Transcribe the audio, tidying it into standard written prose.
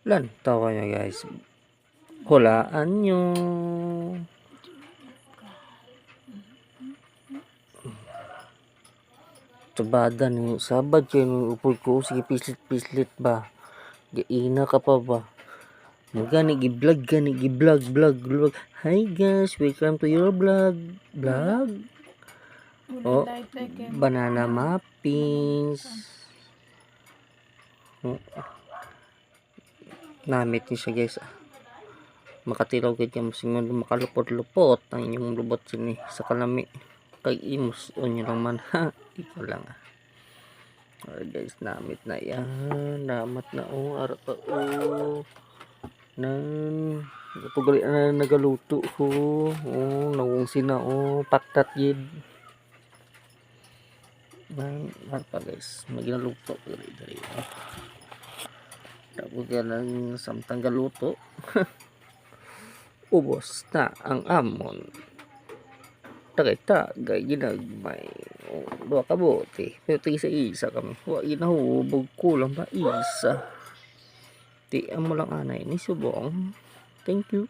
Lan, tawa niya guys. Hulaan nyo. Sabada ni sabad kayo ng upod ko. Sige, pislit ba? Gaina ka pa ba? Magani gi-vlog gani gi-vlog. Hi guys, welcome to your vlog. Oh, banana muffins. Oh, namit ni siya guys. Makatilaw gid ka masingon makalupot-lupot ang inyong lubot sini sa kalami. Kay imos onyo lang man ha. Ikaw lang ah. Alright guys, namit na yan. Namat na ara pa nan tugali na nagaluto ko. Nawungsi na paktat gid. Pa guys, maginaluto dali. Tapos ganang samtang galuto. Ubos na ang amon. Tagay ginagmay. Dua ka bote. Pero isa kami. Wa ginahubog kulang pa isa. Ti mo lang anay ni subong. Thank you.